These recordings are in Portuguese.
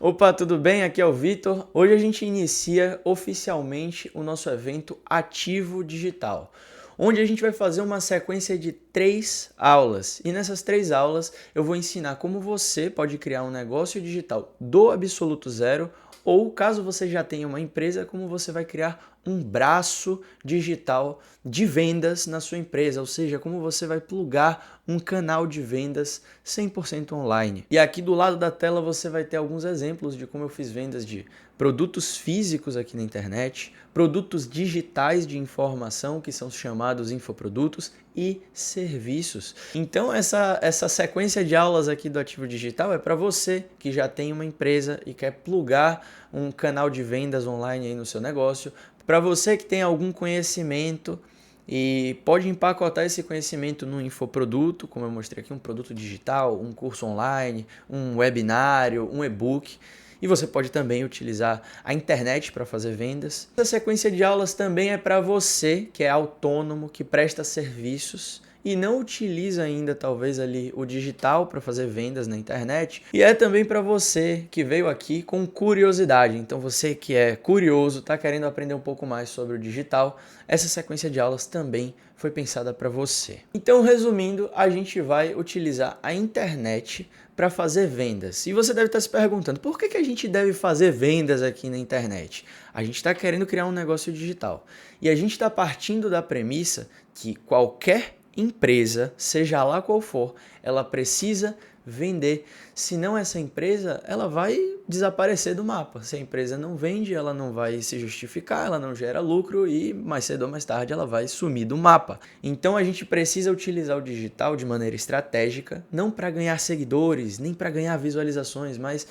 Opa, tudo bem? Aqui é o Vitor. Hoje a gente inicia oficialmente o nosso evento Ativo Digital, onde a gente vai fazer uma sequência de 3 aulas. E nessas 3 aulas eu vou ensinar como você pode criar um negócio digital do absoluto zero, ou caso você já tenha uma empresa, como você vai criar um braço digital de vendas na sua empresa, ou seja, como você vai plugar um canal de vendas 100% online. E aqui do lado da tela você vai ter alguns exemplos de como eu fiz vendas de produtos físicos aqui na internet, produtos digitais de informação, que são chamados infoprodutos, e serviços. Então essa sequência de aulas aqui do Ativo Digital é para você que já tem uma empresa e quer plugar um canal de vendas online aí no seu negócio, para você que tem algum conhecimento e pode empacotar esse conhecimento num infoproduto, como eu mostrei aqui, um produto digital, um curso online, um webinário, um e-book. E você pode também utilizar a internet para fazer vendas. Essa sequência de aulas também é para você que é autônomo, que presta serviços e não utiliza ainda talvez ali o digital para fazer vendas na internet. E é também para você que veio aqui com curiosidade. Então você que é curioso, está querendo aprender um pouco mais sobre o digital, essa sequência de aulas também foi pensada para você. Então, resumindo, a gente vai utilizar a internet para fazer vendas. E você deve estar se perguntando, por que a gente deve fazer vendas aqui na internet? A gente está querendo criar um negócio digital. E a gente está partindo da premissa que qualquer empresa, seja lá qual for, ela precisa vender. Senão essa empresa ela vai desaparecer do mapa. Se a empresa não vende, ela não vai se justificar, ela não gera lucro e mais cedo ou mais tarde ela vai sumir do mapa. Então a gente precisa utilizar o digital de maneira estratégica, não para ganhar seguidores, nem para ganhar visualizações, mas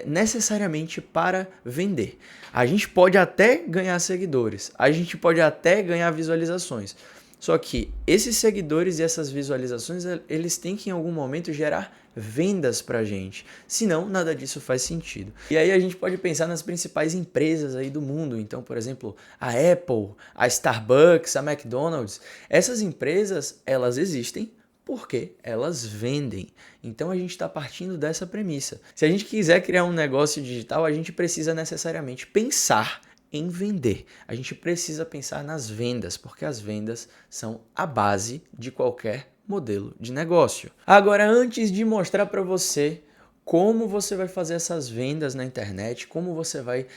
necessariamente para vender. A gente pode até ganhar seguidores, a gente pode até ganhar visualizações. Só que esses seguidores e essas visualizações, eles têm que em algum momento gerar vendas pra gente. Senão, nada disso faz sentido. E aí a gente pode pensar nas principais empresas aí do mundo. Então, por exemplo, a Apple, a Starbucks, a McDonald's. Essas empresas, elas existem porque elas vendem. Então a gente está partindo dessa premissa. Se a gente quiser criar um negócio digital, a gente precisa necessariamente pensar em vender. A gente precisa pensar nas vendas, porque as vendas são a base de qualquer modelo de negócio. Agora, antes de mostrar para você como você vai fazer essas vendas na internet, como você vai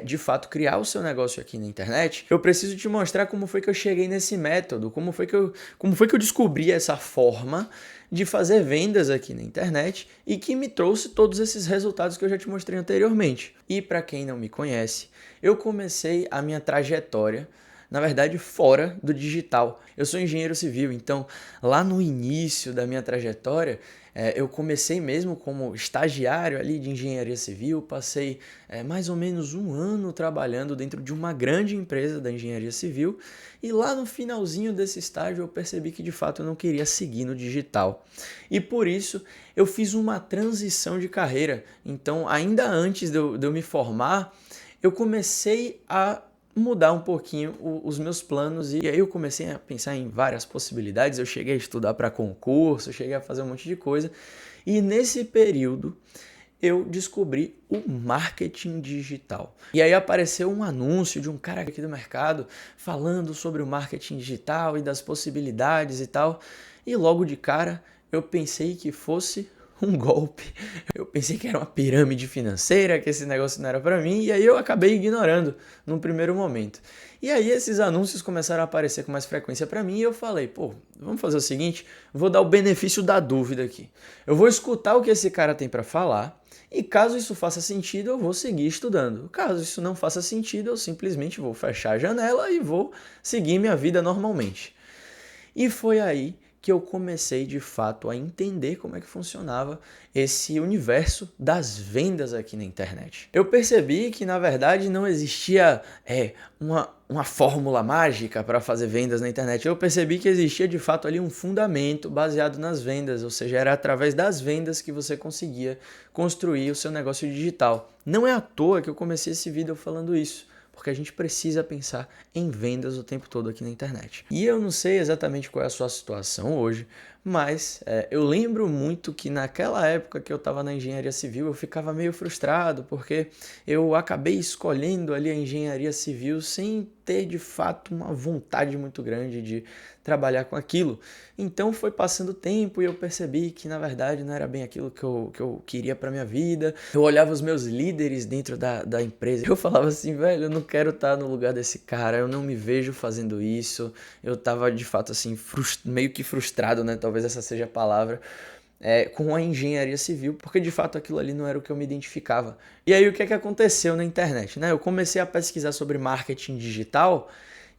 de fato criar o seu negócio aqui na internet, eu preciso te mostrar como foi que eu cheguei nesse método, como foi que eu descobri essa forma de fazer vendas aqui na internet e que me trouxe todos esses resultados que eu já te mostrei anteriormente. E para quem não me conhece, eu comecei a minha trajetória na verdade, fora do digital. Eu sou engenheiro civil, então lá no início da minha trajetória, eu comecei mesmo como estagiário ali de engenharia civil, passei mais ou menos um ano trabalhando dentro de uma grande empresa da engenharia civil e lá no finalzinho desse estágio eu percebi que de fato eu não queria seguir no digital. E por isso eu fiz uma transição de carreira. Então, ainda antes de eu me formar, eu comecei a mudar um pouquinho os meus planos e aí eu comecei a pensar em várias possibilidades. Eu cheguei a estudar para concurso, eu cheguei a fazer um monte de coisa e nesse período eu descobri o marketing digital. E aí apareceu um anúncio de um cara aqui do mercado falando sobre o marketing digital e das possibilidades e tal. E logo de cara eu pensei que fosse um golpe. Eu pensei que era uma pirâmide financeira, que esse negócio não era para mim, e aí eu acabei ignorando num primeiro momento. E aí esses anúncios começaram a aparecer com mais frequência para mim e eu falei, pô, vamos fazer o seguinte, vou dar o benefício da dúvida aqui. Eu vou escutar o que esse cara tem para falar e caso isso faça sentido, eu vou seguir estudando. Caso isso não faça sentido, eu simplesmente vou fechar a janela e vou seguir minha vida normalmente. E foi aí que eu comecei de fato a entender como é que funcionava esse universo das vendas aqui na internet. Eu percebi que na verdade não existia uma fórmula mágica para fazer vendas na internet. Eu percebi que existia de fato ali um fundamento baseado nas vendas, ou seja, era através das vendas que você conseguia construir o seu negócio digital. Não é à toa que eu comecei esse vídeo falando isso. Porque a gente precisa pensar em vendas o tempo todo aqui na internet. E eu não sei exatamente qual é a sua situação hoje, Mas eu lembro muito que naquela época que eu estava na engenharia civil, eu ficava meio frustrado, porque eu acabei escolhendo ali a engenharia civil sem ter de fato uma vontade muito grande de trabalhar com aquilo. Então foi passando o tempo e eu percebi que na verdade não era bem aquilo que eu queria para minha vida. Eu olhava os meus líderes dentro da empresa, eu falava assim, velho, eu não quero estar no lugar desse cara, eu não me vejo fazendo isso. Eu tava de fato assim, meio que frustrado, né? Talvez essa seja a palavra. Com a engenharia civil, porque de fato aquilo ali não era o que eu me identificava. E aí o que é que aconteceu na internet, né? Eu comecei a pesquisar sobre marketing digital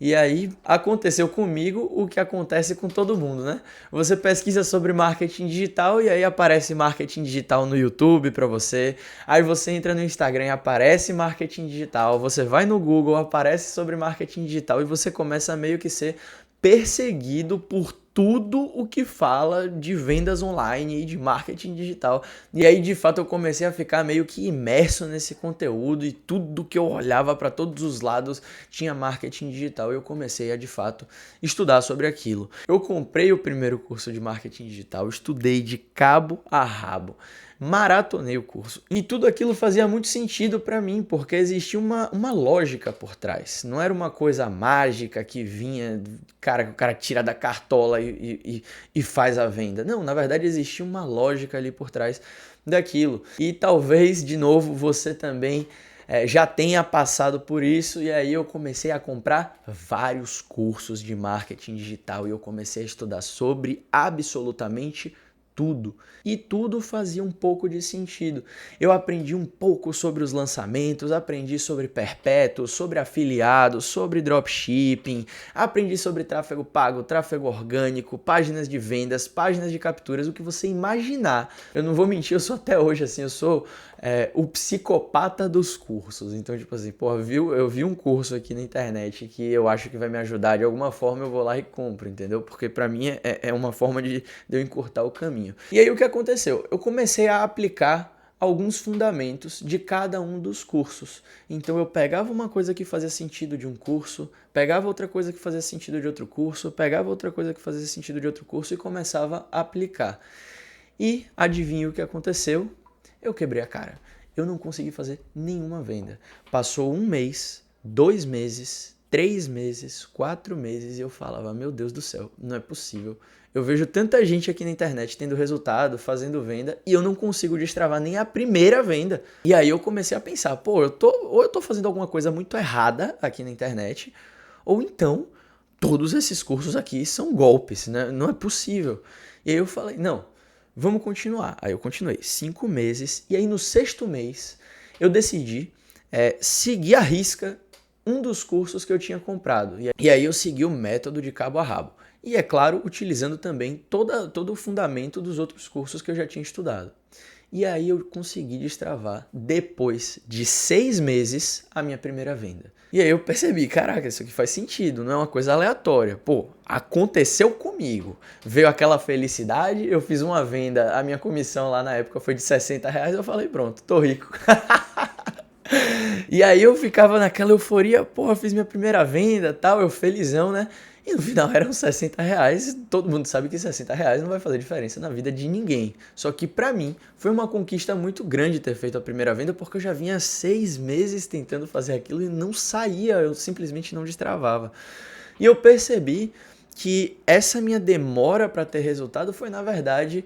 e aí aconteceu comigo o que acontece com todo mundo, né? Você pesquisa sobre marketing digital e aí aparece marketing digital no YouTube para você. Aí você entra no Instagram e aparece marketing digital. Você vai no Google, aparece sobre marketing digital e você começa a meio que ser perseguido por tudo o que fala de vendas online e de marketing digital. E aí, de fato, eu comecei a ficar meio que imerso nesse conteúdo e tudo que eu olhava para todos os lados tinha marketing digital. E eu comecei a, de fato, estudar sobre aquilo. Eu comprei o primeiro curso de marketing digital, estudei de cabo a rabo. Maratonei o curso. E tudo aquilo fazia muito sentido para mim, porque existia uma lógica por trás. Não era uma coisa mágica que vinha, que o cara tira da cartola e faz a venda. Não, na verdade existia uma lógica ali por trás daquilo. E talvez, de novo, você também já tenha passado por isso, e aí eu comecei a comprar vários cursos de marketing digital e eu comecei a estudar sobre absolutamente tudo. E tudo fazia um pouco de sentido. Eu aprendi um pouco sobre os lançamentos, aprendi sobre perpétuos, sobre afiliados, sobre dropshipping, aprendi sobre tráfego pago, tráfego orgânico, páginas de vendas, páginas de capturas, o que você imaginar. Eu não vou mentir, eu sou até hoje assim, eu sou o psicopata dos cursos. Então, tipo assim, porra, eu vi um curso aqui na internet que eu acho que vai me ajudar de alguma forma, eu vou lá e compro, entendeu? Porque pra mim é uma forma de eu encurtar o caminho. E aí o que aconteceu? Eu comecei a aplicar alguns fundamentos de cada um dos cursos. Então eu pegava uma coisa que fazia sentido de um curso, pegava outra coisa que fazia sentido de outro curso, pegava outra coisa que fazia sentido de outro curso e começava a aplicar. E adivinha o que aconteceu? Eu quebrei a cara. Eu não consegui fazer nenhuma venda. Passou 1 mês, 2 meses, 3 meses, 4 meses e eu falava, meu Deus do céu, não é possível. Eu vejo tanta gente aqui na internet tendo resultado, fazendo venda e eu não consigo destravar nem a primeira venda. E aí eu comecei a pensar, pô, ou eu tô fazendo alguma coisa muito errada aqui na internet, ou então todos esses cursos aqui são golpes, né? Não é possível. E aí eu falei, não, vamos continuar. Aí eu continuei 5 meses e aí no 6º mês eu decidi seguir à risca um dos cursos que eu tinha comprado. E aí eu segui o método de cabo a rabo. E é claro, utilizando também todo o fundamento dos outros cursos que eu já tinha estudado. E aí eu consegui destravar, depois de 6 meses, a minha primeira venda. E aí eu percebi, caraca, isso aqui faz sentido, não é uma coisa aleatória. Pô, aconteceu comigo. Veio aquela felicidade, eu fiz uma venda, a minha comissão lá na época foi de R$60, eu falei, pronto, tô rico. E aí eu ficava naquela euforia, porra, fiz minha primeira venda, tal, eu felizão, né? E no final eram R$60, todo mundo sabe que R$60 não vai fazer diferença na vida de ninguém. Só que pra mim foi uma conquista muito grande ter feito a primeira venda, porque eu já vinha 6 meses tentando fazer aquilo e não saía, eu simplesmente não destravava. E eu percebi que essa minha demora para ter resultado foi, na verdade,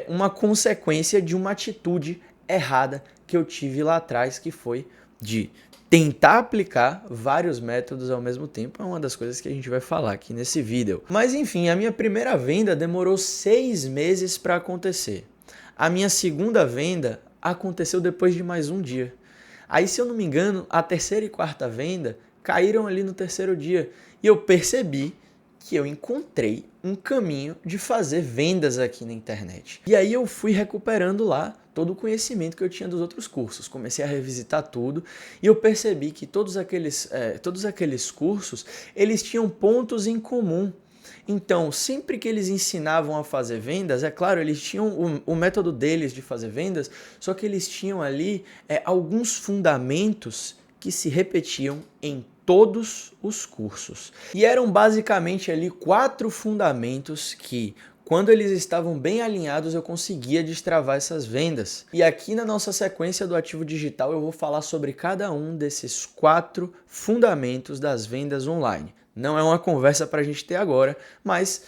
uma consequência de uma atitude errada que eu tive lá atrás, que foi de tentar aplicar vários métodos ao mesmo tempo. É uma das coisas que a gente vai falar aqui nesse vídeo. Mas enfim, a minha primeira venda demorou 6 meses para acontecer. A minha segunda venda aconteceu depois de mais um dia. Aí, se eu não me engano, a terceira e quarta venda caíram ali no terceiro dia. E eu percebi que eu encontrei um caminho de fazer vendas aqui na internet. E aí eu fui recuperando lá todo o conhecimento que eu tinha dos outros cursos. Comecei a revisitar tudo e eu percebi que todos aqueles cursos, eles tinham pontos em comum. Então, sempre que eles ensinavam a fazer vendas, é claro, eles tinham o método deles de fazer vendas, só que eles tinham ali alguns fundamentos que se repetiam em todos os cursos. E eram basicamente ali 4 fundamentos que quando eles estavam bem alinhados, eu conseguia destravar essas vendas. E aqui na nossa sequência do ativo digital, eu vou falar sobre cada um desses 4 fundamentos das vendas online. Não é uma conversa para a gente ter agora, mas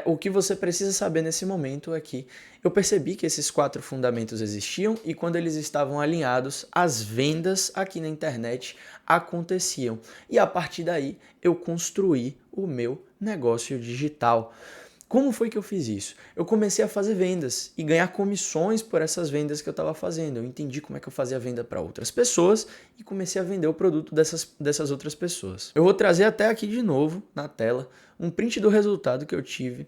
o que você precisa saber nesse momento é que eu percebi que esses 4 fundamentos existiam e quando eles estavam alinhados, as vendas aqui na internet aconteciam. E a partir daí, eu construí o meu negócio digital. Como foi que eu fiz isso? Eu comecei a fazer vendas e ganhar comissões por essas vendas que eu estava fazendo. Eu entendi como é que eu fazia venda para outras pessoas e comecei a vender o produto dessas outras pessoas. Eu vou trazer até aqui de novo na tela um print do resultado que eu tive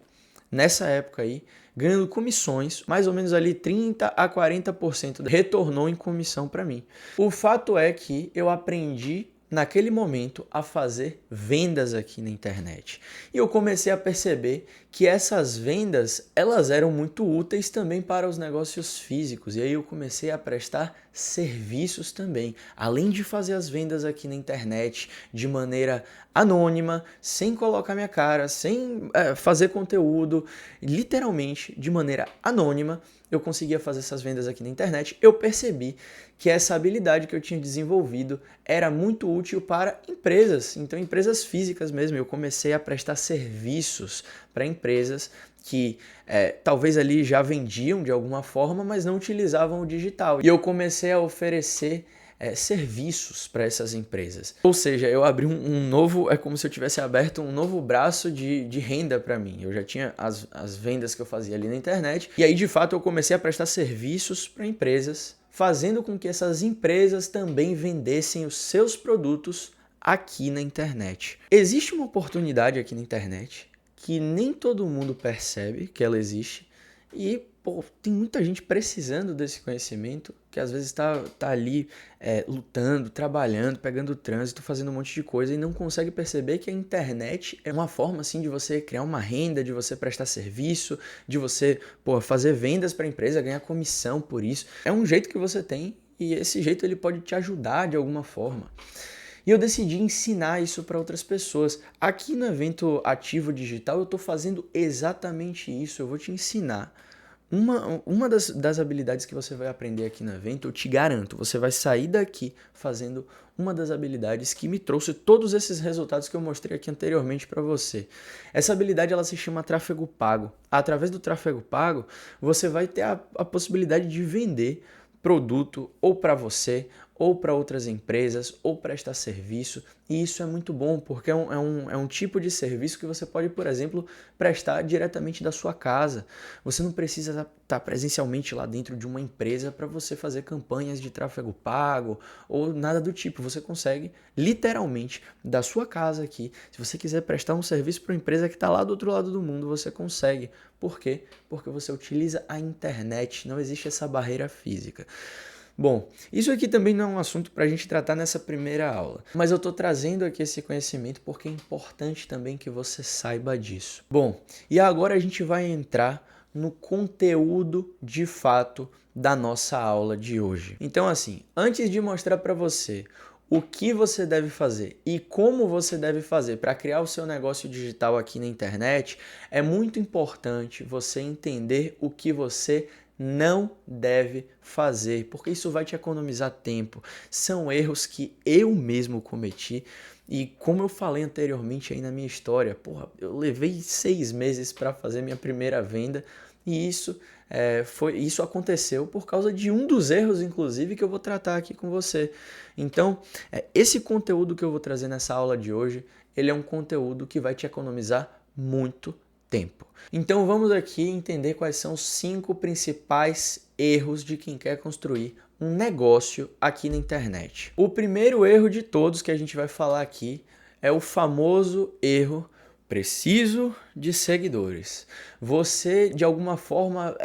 nessa época aí, ganhando comissões, mais ou menos ali 30 a 40% retornou em comissão para mim. O fato é que eu aprendi naquele momento a fazer vendas aqui na internet. E eu comecei a perceber que essas vendas, elas eram muito úteis também para os negócios físicos. E aí eu comecei a prestar serviços também. Além de fazer as vendas aqui na internet de maneira anônima, sem colocar minha cara, sem fazer conteúdo, literalmente de maneira anônima, eu conseguia fazer essas vendas aqui na internet. Eu percebi que essa habilidade que eu tinha desenvolvido era muito útil para empresas, então empresas físicas mesmo. Eu comecei a prestar serviços para empresas que talvez ali já vendiam de alguma forma, mas não utilizavam o digital. E eu comecei a oferecer serviços para essas empresas. Ou seja, eu abri um novo, é como se eu tivesse aberto um novo braço de renda para mim. Eu já tinha as vendas que eu fazia ali na internet, e aí de fato eu comecei a prestar serviços para empresas, fazendo com que essas empresas também vendessem os seus produtos aqui na internet. Existe uma oportunidade aqui na internet que nem todo mundo percebe que ela existe e tem muita gente precisando desse conhecimento que às vezes está ali lutando, trabalhando, pegando trânsito, fazendo um monte de coisa e não consegue perceber que a internet é uma forma assim de você criar uma renda, de você prestar serviço, de você fazer vendas para a empresa, ganhar comissão por isso. É um jeito que você tem e esse jeito ele pode te ajudar de alguma forma. E eu decidi ensinar isso para outras pessoas. Aqui no evento Ativo Digital eu estou fazendo exatamente isso. Eu vou te ensinar uma das habilidades que você vai aprender aqui no evento. Eu te garanto, você vai sair daqui fazendo uma das habilidades que me trouxe todos esses resultados que eu mostrei aqui anteriormente para você. Essa habilidade ela se chama tráfego pago. Através do tráfego pago, você vai ter a possibilidade de vender produto ou para você, ou para outras empresas, ou prestar serviço. E isso é muito bom, porque é um tipo de serviço que você pode, por exemplo, prestar diretamente da sua casa. Você não precisa estar presencialmente lá dentro de uma empresa para você fazer campanhas de tráfego pago ou nada do tipo. Você consegue, literalmente, da sua casa aqui. Se você quiser prestar um serviço para uma empresa que está lá do outro lado do mundo, você consegue. Por quê? Porque você utiliza a internet, não existe essa barreira física. Bom, isso aqui também não é um assunto para a gente tratar nessa primeira aula, mas eu estou trazendo aqui esse conhecimento porque é importante também que você saiba disso. Bom, e agora a gente vai entrar no conteúdo de fato da nossa aula de hoje. Então assim, antes de mostrar para você o que você deve fazer e como você deve fazer para criar o seu negócio digital aqui na internet, é muito importante você entender o que você não deve fazer, porque isso vai te economizar tempo. São erros que eu mesmo cometi e como eu falei anteriormente aí na minha história, eu levei 6 meses para fazer minha primeira venda e isso aconteceu por causa de um dos erros, inclusive, que eu vou tratar aqui com você. Então, esse conteúdo que eu vou trazer nessa aula de hoje, ele é um conteúdo que vai te economizar muito tempo. Então vamos aqui entender quais são os 5 principais erros de quem quer construir um negócio aqui na internet. O primeiro erro de todos que a gente vai falar aqui é o famoso erro preciso de seguidores. Você, de alguma forma,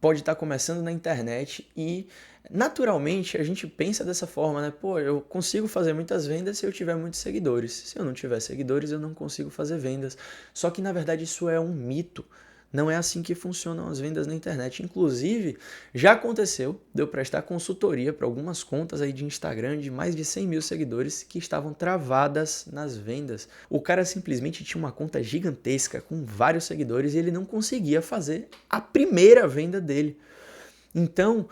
pode estar começando na internet e naturalmente a gente pensa dessa forma, né? Eu consigo fazer muitas vendas se eu tiver muitos seguidores. Se eu não tiver seguidores, eu não consigo fazer vendas. Só que na verdade isso é um mito. Não é assim que funcionam as vendas na internet. Inclusive, já aconteceu de eu prestar consultoria para algumas contas aí de Instagram de mais de 100 mil seguidores que estavam travadas nas vendas. O cara simplesmente tinha uma conta gigantesca com vários seguidores e ele não conseguia fazer a primeira venda dele. Então,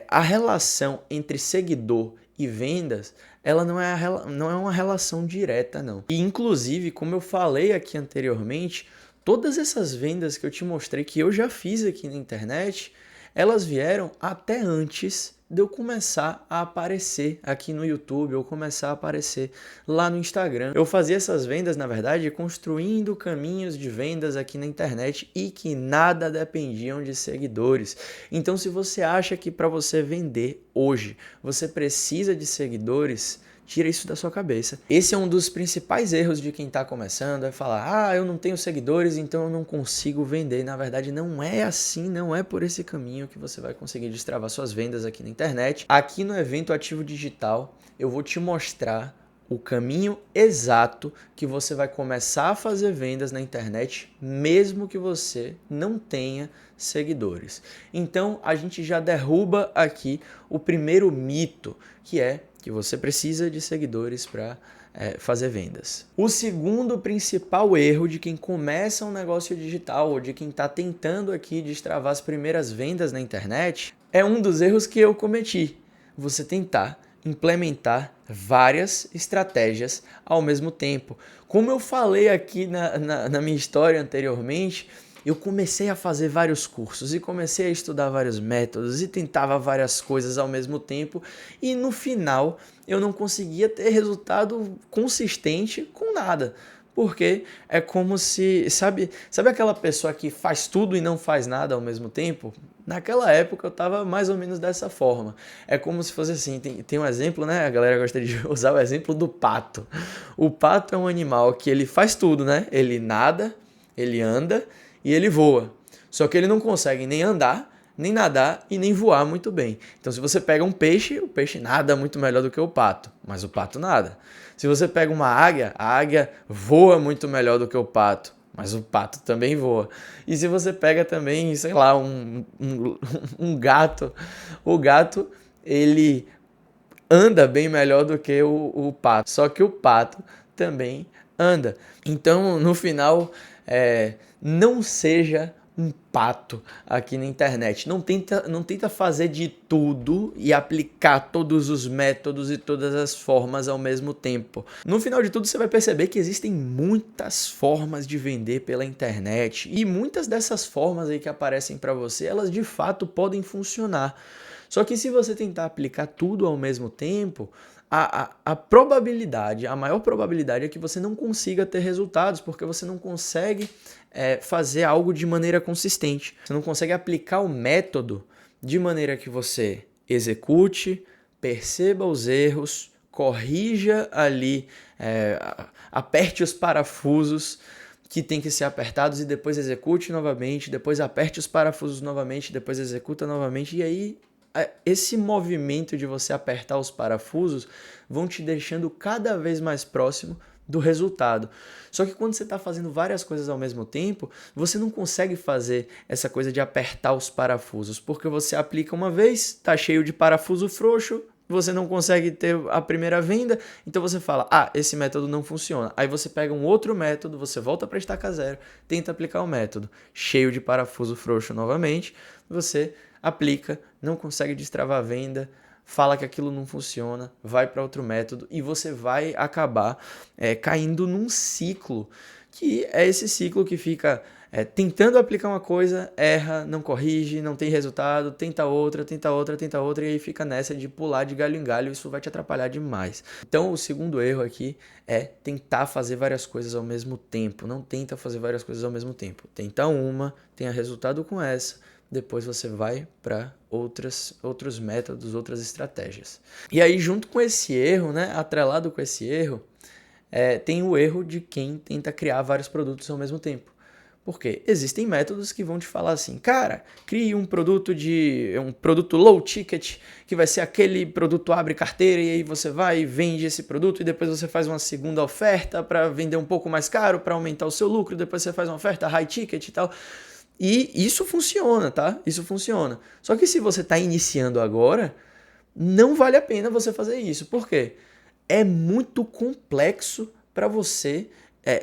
a relação entre seguidor e vendas, ela não é uma relação direta, não. E, inclusive, como eu falei aqui anteriormente, todas essas vendas que eu te mostrei, que eu já fiz aqui na internet, elas vieram até antes de eu começar a aparecer aqui no YouTube ou começar a aparecer lá no Instagram. Eu fazia essas vendas, na verdade, construindo caminhos de vendas aqui na internet e que nada dependiam de seguidores. Então, se você acha que para você vender hoje, você precisa de seguidores, tira isso da sua cabeça. Esse é um dos principais erros de quem está começando, é falar, eu não tenho seguidores, então eu não consigo vender. Na verdade, não é assim, não é por esse caminho que você vai conseguir destravar suas vendas aqui na internet. Aqui no evento Ativo Digital, eu vou te mostrar o caminho exato que você vai começar a fazer vendas na internet, mesmo que você não tenha seguidores. Então, a gente já derruba aqui o primeiro mito, que é que você precisa de seguidores para fazer vendas. O segundo principal erro de quem começa um negócio digital ou de quem está tentando aqui destravar as primeiras vendas na internet é um dos erros que eu cometi. Você tentar implementar várias estratégias ao mesmo tempo. Como eu falei aqui na minha história anteriormente, eu comecei a fazer vários cursos e comecei a estudar vários métodos e tentava várias coisas ao mesmo tempo e no final eu não conseguia ter resultado consistente com nada. Porque é como se, sabe aquela pessoa que faz tudo e não faz nada ao mesmo tempo? Naquela época eu estava mais ou menos dessa forma. É como se fosse assim, tem um exemplo, né? A galera gosta de usar o exemplo do pato. O pato é um animal que ele faz tudo, né? Ele nada, ele anda e ele voa. Só que ele não consegue nem andar, nem nadar e nem voar muito bem. Então se você pega um peixe, o peixe nada muito melhor do que o pato, mas o pato nada. Se você pega uma águia, a águia voa muito melhor do que o pato, mas o pato também voa. E se você pega também, sei lá, um gato, o gato, ele anda bem melhor do que o pato, só que o pato também anda. Então, no final, não seja um pato aqui na internet. Não tenta fazer de tudo e aplicar todos os métodos e todas as formas ao mesmo tempo. No final de tudo, você vai perceber que existem muitas formas de vender pela internet e muitas dessas formas aí que aparecem para você, elas de fato podem funcionar. Só que se você tentar aplicar tudo ao mesmo tempo, a probabilidade, a maior probabilidade é que você não consiga ter resultados, porque você não consegue fazer algo de maneira consistente. Você não consegue aplicar o método de maneira que você execute, perceba os erros, corrija ali, aperte os parafusos que tem que ser apertados e depois execute novamente, depois aperte os parafusos novamente, depois executa novamente, e aí esse movimento de você apertar os parafusos vão te deixando cada vez mais próximo do resultado. Só que quando você está fazendo várias coisas ao mesmo tempo, você não consegue fazer essa coisa de apertar os parafusos, porque você aplica uma vez, está cheio de parafuso frouxo, você não consegue ter a primeira venda, então você fala, esse método não funciona. Aí você pega um outro método, você volta para estaca zero, tenta aplicar o método, cheio de parafuso frouxo novamente, você aplica, não consegue destravar a venda, fala que aquilo não funciona, vai para outro método e você vai acabar caindo num ciclo, que é esse ciclo que fica tentando aplicar uma coisa, erra, não corrige, não tem resultado, tenta outra, e aí fica nessa de pular de galho em galho, isso vai te atrapalhar demais. Então o segundo erro aqui é tentar fazer várias coisas ao mesmo tempo, não tenta fazer várias coisas ao mesmo tempo. Tenta uma, tenha resultado com essa, depois você vai para outros métodos, outras estratégias. E aí, junto com esse erro, né, atrelado com esse erro, tem o erro de quem tenta criar vários produtos ao mesmo tempo. Por quê? Existem métodos que vão te falar assim, cara, crie um produto low ticket, que vai ser aquele produto abre carteira e aí você vai e vende esse produto e depois você faz uma segunda oferta para vender um pouco mais caro, para aumentar o seu lucro, depois você faz uma oferta high ticket e tal. E isso funciona, tá? Isso funciona. Só que se você está iniciando agora, não vale a pena você fazer isso. Por quê? É muito complexo para você,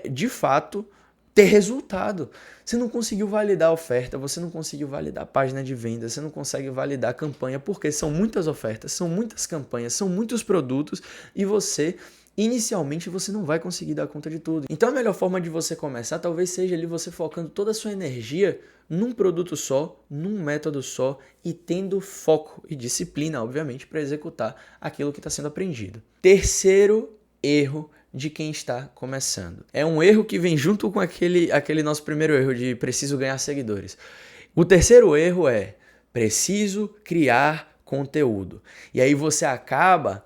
de fato, ter resultado. Você não conseguiu validar a oferta, você não conseguiu validar a página de venda, você não consegue validar a campanha, porque são muitas ofertas, são muitas campanhas, são muitos produtos e inicialmente você não vai conseguir dar conta de tudo. Então a melhor forma de você começar talvez seja ali você focando toda a sua energia num produto só, num método só e tendo foco e disciplina, obviamente, para executar aquilo que está sendo aprendido. Terceiro erro de quem está começando. É um erro que vem junto com aquele nosso primeiro erro de preciso ganhar seguidores. O terceiro erro é preciso criar conteúdo. E aí você acaba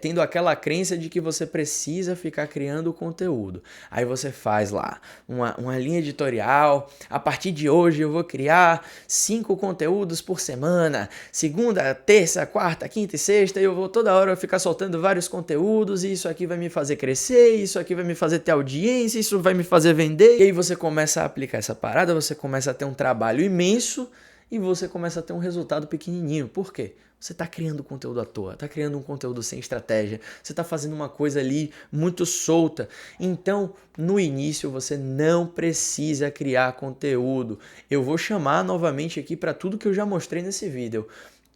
tendo aquela crença de que você precisa ficar criando conteúdo. Aí você faz lá uma linha editorial. A partir de hoje eu vou criar 5 conteúdos por semana. Segunda, terça, quarta, quinta e sexta. E eu vou toda hora ficar soltando vários conteúdos. E isso aqui vai me fazer crescer. Isso aqui vai me fazer ter audiência. Isso vai me fazer vender. E aí você começa a aplicar essa parada. Você começa a ter um trabalho imenso. E você começa a ter um resultado pequenininho. Por quê? Você está criando conteúdo à toa, está criando um conteúdo sem estratégia, você está fazendo uma coisa ali muito solta. Então, no início, você não precisa criar conteúdo. Eu vou chamar novamente aqui para tudo que eu já mostrei nesse vídeo.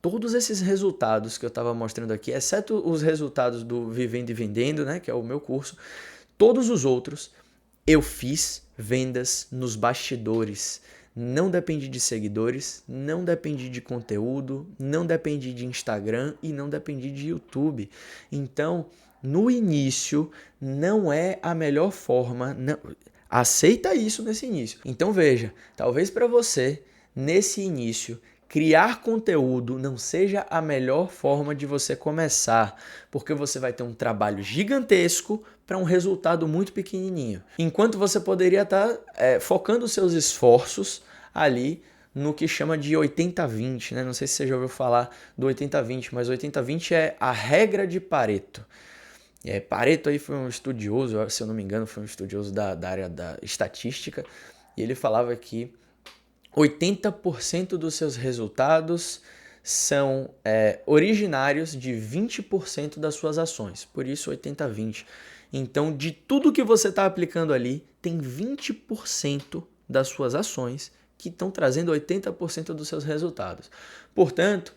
Todos esses resultados que eu estava mostrando aqui, exceto os resultados do Vivendo e Vendendo, né, que é o meu curso, todos os outros eu fiz vendas nos bastidores. Não dependi de seguidores, não dependi de conteúdo, não dependi de Instagram e não dependi de YouTube. Então, no início, não é a melhor forma. Não, aceita isso nesse início. Então veja, talvez para você, nesse início, criar conteúdo não seja a melhor forma de você começar, porque você vai ter um trabalho gigantesco para um resultado muito pequenininho. Enquanto você poderia estar focando os seus esforços ali no que chama de 80-20, né? Não sei se você já ouviu falar do 80-20, mas 80-20 é a regra de Pareto. Pareto aí foi um estudioso, se eu não me engano, foi um estudioso da área da estatística, e ele falava que 80% dos seus resultados são originários de 20% das suas ações. Por isso 80-20. Então, de tudo que você está aplicando ali, tem 20% das suas ações que estão trazendo 80% dos seus resultados. Portanto,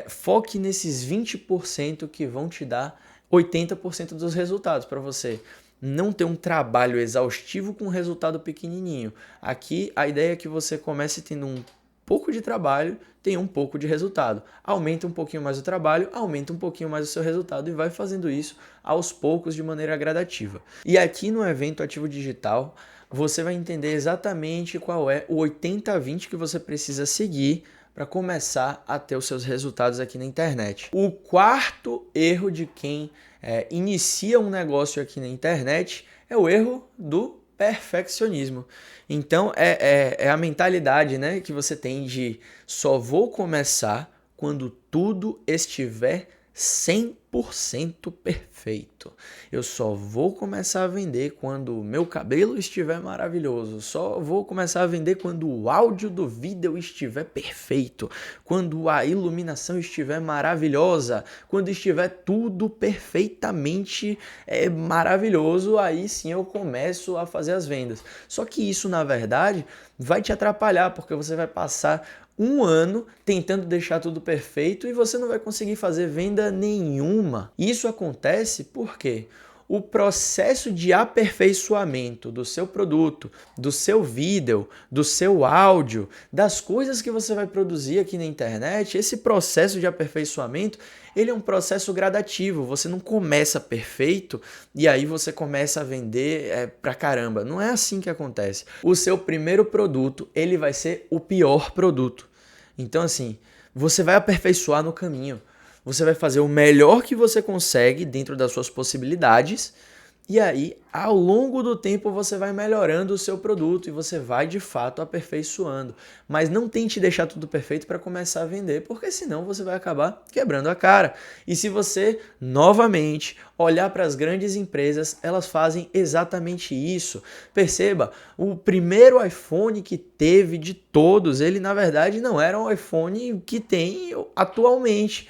foque nesses 20% que vão te dar 80% dos resultados para você não ter um trabalho exaustivo com um resultado pequenininho. Aqui, a ideia é que você comece tendo um pouco de trabalho, tem um pouco de resultado. Aumenta um pouquinho mais o trabalho, aumenta um pouquinho mais o seu resultado e vai fazendo isso aos poucos de maneira gradativa. E aqui no evento Ativo Digital, você vai entender exatamente qual é o 80-20 que você precisa seguir para começar a ter os seus resultados aqui na internet. O quarto erro de quem inicia um negócio aqui na internet é o erro do perfeccionismo. Então é a mentalidade, né, que você tem de só vou começar quando tudo estiver 100% perfeito. Eu só vou começar a vender quando o meu cabelo estiver maravilhoso. Só vou começar a vender quando o áudio do vídeo estiver perfeito. Quando a iluminação estiver maravilhosa. Quando estiver tudo perfeitamente maravilhoso, aí sim eu começo a fazer as vendas. Só que isso, na verdade, vai te atrapalhar, porque você vai passar um ano tentando deixar tudo perfeito e você não vai conseguir fazer venda nenhuma. Isso acontece porque o processo de aperfeiçoamento do seu produto, do seu vídeo, do seu áudio, das coisas que você vai produzir aqui na internet, esse processo de aperfeiçoamento, ele é um processo gradativo. Você não começa perfeito e aí você começa a vender pra caramba. Não é assim que acontece. O seu primeiro produto, ele vai ser o pior produto. Então, assim, você vai aperfeiçoar no caminho. Você vai fazer o melhor que você consegue dentro das suas possibilidades e aí ao longo do tempo você vai melhorando o seu produto e você vai de fato aperfeiçoando. Mas não tente deixar tudo perfeito para começar a vender, porque senão você vai acabar quebrando a cara. E se você, novamente, olhar para as grandes empresas, elas fazem exatamente isso. Perceba, o primeiro iPhone que teve de todos, ele na verdade não era um iPhone que tem atualmente.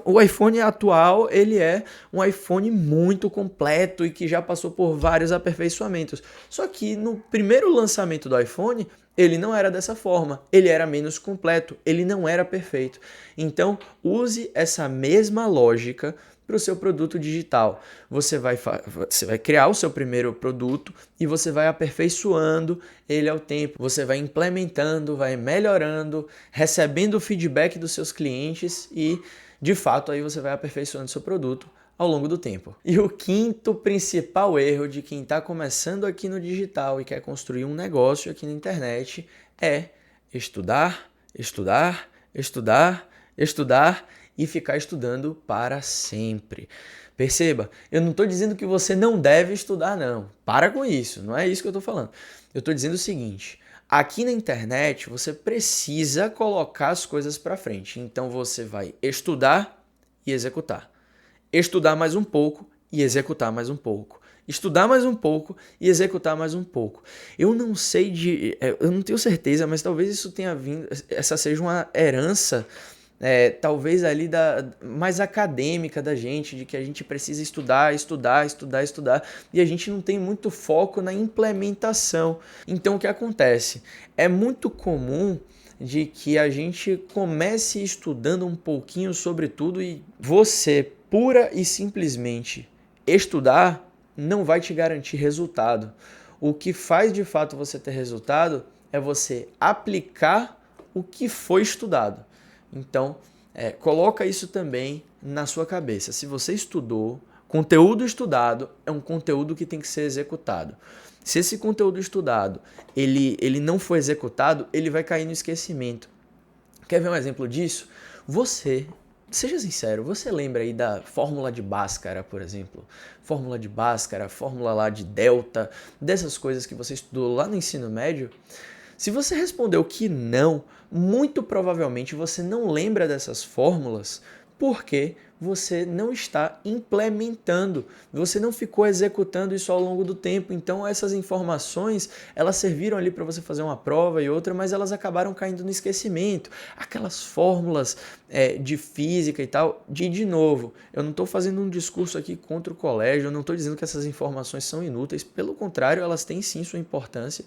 O iPhone atual, ele é um iPhone muito completo e que já passou por vários aperfeiçoamentos. Só que no primeiro lançamento do iPhone, ele não era dessa forma, ele era menos completo, ele não era perfeito. Então, use essa mesma lógica para o seu produto digital. Você vai criar o seu primeiro produto e você vai aperfeiçoando ele ao tempo. Você vai implementando, vai melhorando, recebendo o feedback dos seus clientes e, de fato, aí você vai aperfeiçoando seu produto ao longo do tempo. E o quinto principal erro de quem está começando aqui no digital e quer construir um negócio aqui na internet é estudar, estudar, estudar, estudar e ficar estudando para sempre. Perceba, eu não estou dizendo que você não deve estudar, não. Para com isso, não é isso que eu estou falando. Eu estou dizendo o seguinte: aqui na internet você precisa colocar as coisas para frente. Então você vai estudar e executar. Estudar mais um pouco e executar mais um pouco. Estudar mais um pouco e executar mais um pouco. Eu não tenho certeza, mas talvez isso tenha vindo, essa seja uma herança, talvez ali mais acadêmica da gente, de que a gente precisa estudar, estudar, estudar, estudar, e a gente não tem muito foco na implementação. Então o que acontece? É muito comum de que a gente comece estudando um pouquinho sobre tudo e você pura e simplesmente estudar não vai te garantir resultado. O que faz de fato você ter resultado é você aplicar o que foi estudado. Então, coloca isso também na sua cabeça. Se você estudou, conteúdo estudado é um conteúdo que tem que ser executado. Se esse conteúdo estudado ele não for executado, ele vai cair no esquecimento. Quer ver um exemplo disso? Seja sincero, você lembra aí da fórmula de Bhaskara, por exemplo? Fórmula de Bhaskara, fórmula lá de delta, dessas coisas que você estudou lá no ensino médio? Se você respondeu que não, muito provavelmente você não lembra dessas fórmulas porque você não está implementando, você não ficou executando isso ao longo do tempo. Então essas informações, elas serviram ali para você fazer uma prova e outra, mas elas acabaram caindo no esquecimento. Aquelas fórmulas de física e tal, de novo, eu não estou fazendo um discurso aqui contra o colégio, eu não estou dizendo que essas informações são inúteis, pelo contrário, elas têm sim sua importância.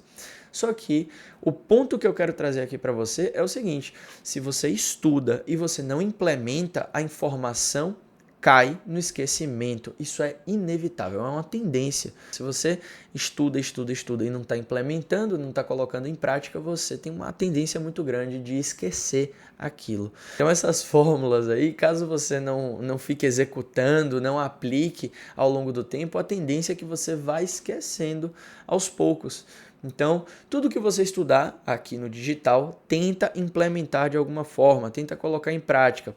Só que o ponto que eu quero trazer aqui para você é o seguinte: se você estuda e você não implementa, a informação cai no esquecimento. Isso é inevitável, é uma tendência. Se você estuda e não está implementando, não está colocando em prática, você tem uma tendência muito grande de esquecer aquilo. Então essas fórmulas aí, caso você não fique executando, não aplique ao longo do tempo, a tendência é que você vai esquecendo aos poucos. Então, tudo que você estudar aqui no digital, tenta implementar de alguma forma, tenta colocar em prática.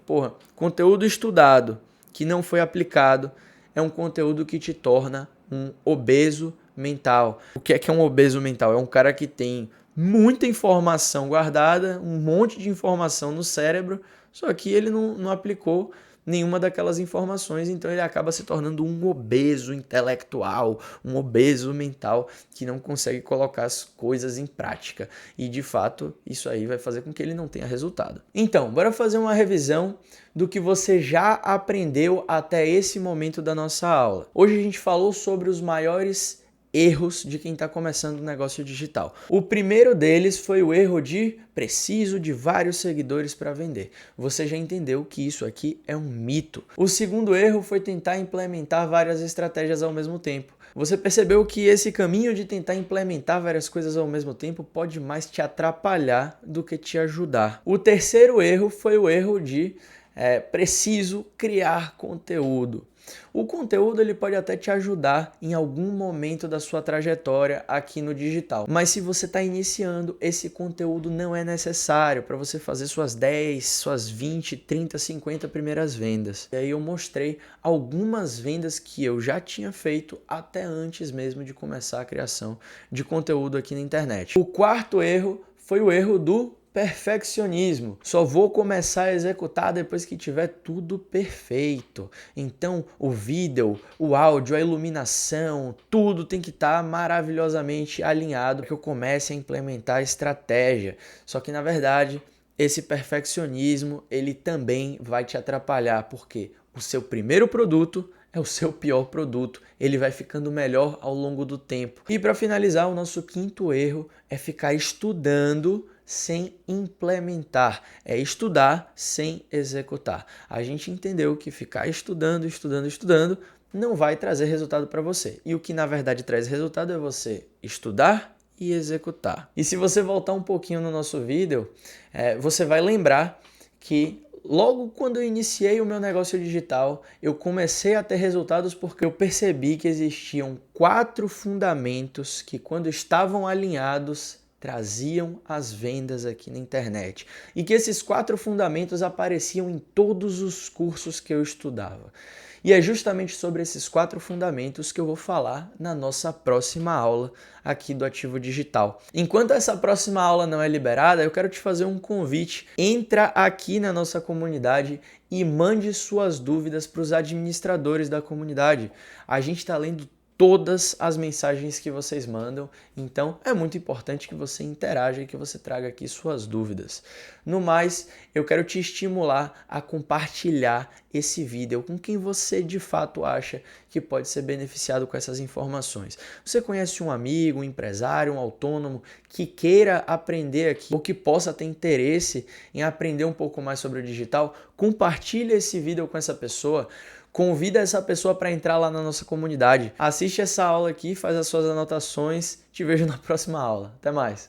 Conteúdo estudado que não foi aplicado é um conteúdo que te torna um obeso mental. O que é um obeso mental? É um cara que tem muita informação guardada, um monte de informação no cérebro, só que ele não aplicou nenhuma daquelas informações, então ele acaba se tornando um obeso intelectual, um obeso mental que não consegue colocar as coisas em prática. E de fato, isso aí vai fazer com que ele não tenha resultado. Então, bora fazer uma revisão do que você já aprendeu até esse momento da nossa aula. Hoje a gente falou sobre os maiores erros de quem está começando um negócio digital. O primeiro deles foi o erro de preciso de vários seguidores para vender. Você já entendeu que isso aqui é um mito. O segundo erro foi tentar implementar várias estratégias ao mesmo tempo. Você percebeu que esse caminho de tentar implementar várias coisas ao mesmo tempo pode mais te atrapalhar do que te ajudar. O terceiro erro foi o erro de preciso criar conteúdo. O conteúdo ele pode até te ajudar em algum momento da sua trajetória aqui no digital. Mas se você está iniciando, esse conteúdo não é necessário para você fazer suas 10, suas 20, 30, 50 primeiras vendas. E aí eu mostrei algumas vendas que eu já tinha feito até antes mesmo de começar a criação de conteúdo aqui na internet. O quarto erro foi o erro do perfeccionismo. Só vou começar a executar depois que tiver tudo perfeito. Então, o vídeo, o áudio, a iluminação, tudo tem que estar maravilhosamente alinhado para que eu comece a implementar a estratégia. Só que, na verdade, esse perfeccionismo, ele também vai te atrapalhar, porque o seu primeiro produto é o seu pior produto, ele vai ficando melhor ao longo do tempo. E para finalizar, o nosso quinto erro é ficar estudando sem implementar, é estudar sem executar. A gente entendeu que ficar estudando não vai trazer resultado para você. E o que na verdade traz resultado é você estudar e executar. E se você voltar um pouquinho no nosso vídeo, você vai lembrar que logo quando eu iniciei o meu negócio digital, eu comecei a ter resultados porque eu percebi que existiam 4 fundamentos que, quando estavam alinhados, traziam as vendas aqui na internet. E que esses 4 fundamentos apareciam em todos os cursos que eu estudava. E é justamente sobre esses 4 fundamentos que eu vou falar na nossa próxima aula aqui do Ativo Digital. Enquanto essa próxima aula não é liberada, eu quero te fazer um convite. Entra aqui na nossa comunidade e mande suas dúvidas para os administradores da comunidade. A gente está lendo todas as mensagens que vocês mandam, então é muito importante que você interaja e que você traga aqui suas dúvidas. No mais, eu quero te estimular a compartilhar esse vídeo com quem você de fato acha que pode ser beneficiado com essas informações. Você conhece um amigo, um empresário, um autônomo que queira aprender aqui ou que possa ter interesse em aprender um pouco mais sobre o digital? Compartilhe esse vídeo com essa pessoa. Convida essa pessoa para entrar lá na nossa comunidade. Assiste essa aula aqui, faz as suas anotações. Te vejo na próxima aula. Até mais!